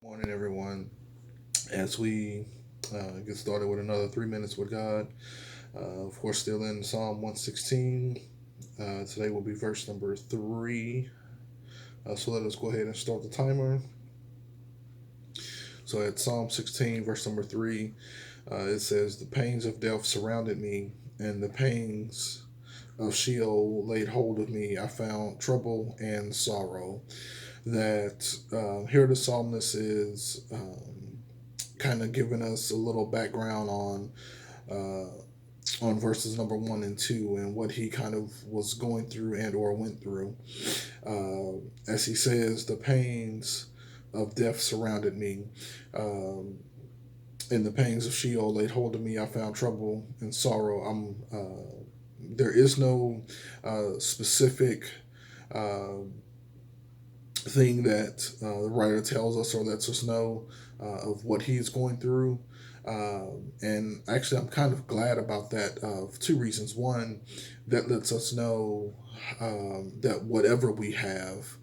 Morning, everyone. As we get started with another 3 minutes with God, of course, still in Psalm 116. Today will be verse number 3. So let us go ahead and start the timer. So at Psalm 16, verse number 3, it says, "The pains of death surrounded me, and the pangs of Sheol laid hold of me. I found trouble and sorrow." That here the psalmist is kind of giving us a little background on verses number 1 and 2 and what he kind of was going through and or went through. As he says, the pains of death surrounded me. Um, and the pangs of Sheol laid hold of me. I found trouble and sorrow. There is no specific uh, thing that the writer tells us or lets us know of what he's going through. And actually, I'm kind of glad about that for two reasons. One, that lets us know that whatever we have,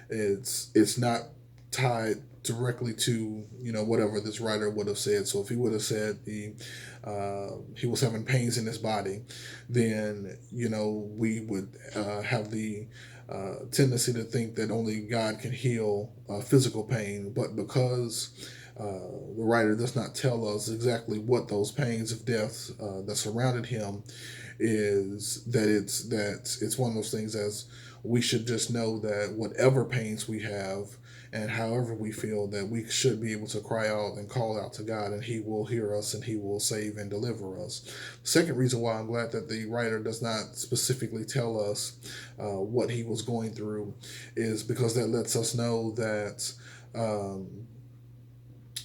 it's not tied directly to whatever this writer would have said. So if he would have said he was having pains in his body, then we would have the tendency to think that only God can heal physical pain, but because the writer does not tell us exactly what those pains of death that surrounded him is, that it's one of those things, as we should just know that whatever pains we have and however we feel, that we should be able to cry out and call out to God, and he will hear us and he will save and deliver us. Second reason why I'm glad that the writer does not specifically tell us what he was going through is because that lets us know um,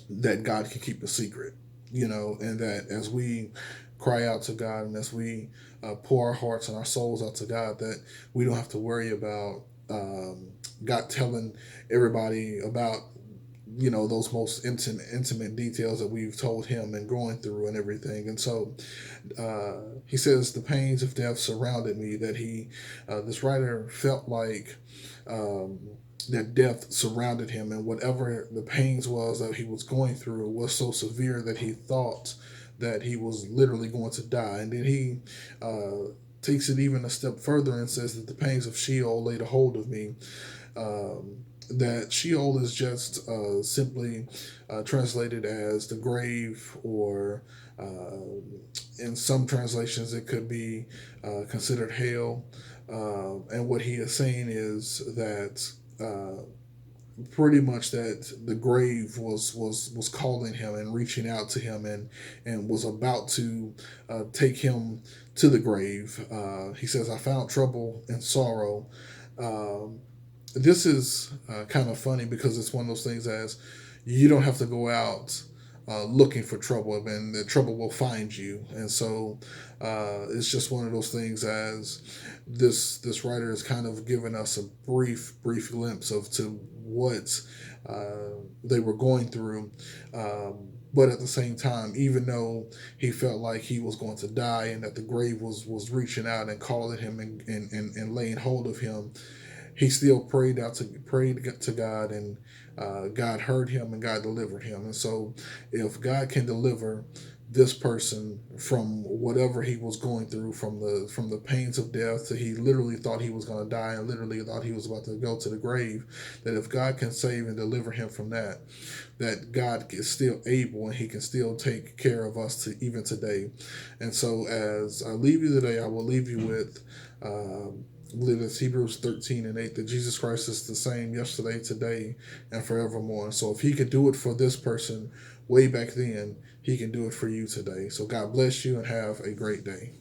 that God can keep a secret, and that as we cry out to God and as we pour our hearts and our souls out to God, that we don't have to worry about God telling everybody about those most intimate details that we've told him and going through and everything. And so he says the pains of death surrounded me, that this writer felt like um, that death surrounded him, and whatever the pains was that he was going through was so severe that he thought that he was literally going to die. And then he takes it even a step further and says that the pains of Sheol laid a hold of me. That Sheol is just simply translated as the grave, or in some translations it could be considered hell. And what he is saying is that pretty much that the grave was calling him and reaching out to him, and was about to take him to the grave. He says, "I found trouble and sorrow." Um, this is kind of funny because it's one of those things, as you don't have to go out looking for trouble, and the trouble will find you. And so it's just one of those things, as this writer is kind of giving us a brief glimpse of to what they were going through. But at the same time, even though he felt like he was going to die and that the grave was reaching out and calling him and laying hold of him, he still prayed to God, and God heard him and God delivered him. And so, if God can deliver this person from whatever he was going through, from the pains of death, that he literally thought he was going to die and literally thought he was about to go to the grave, that if God can save and deliver him from that, that God is still able and he can still take care of us to even today. And so, as I leave you today, I will leave you with I believe it's Hebrews 13:8, that Jesus Christ is the same yesterday, today, and forevermore. So if he could do it for this person way back then, he can do it for you today. So God bless you and have a great day.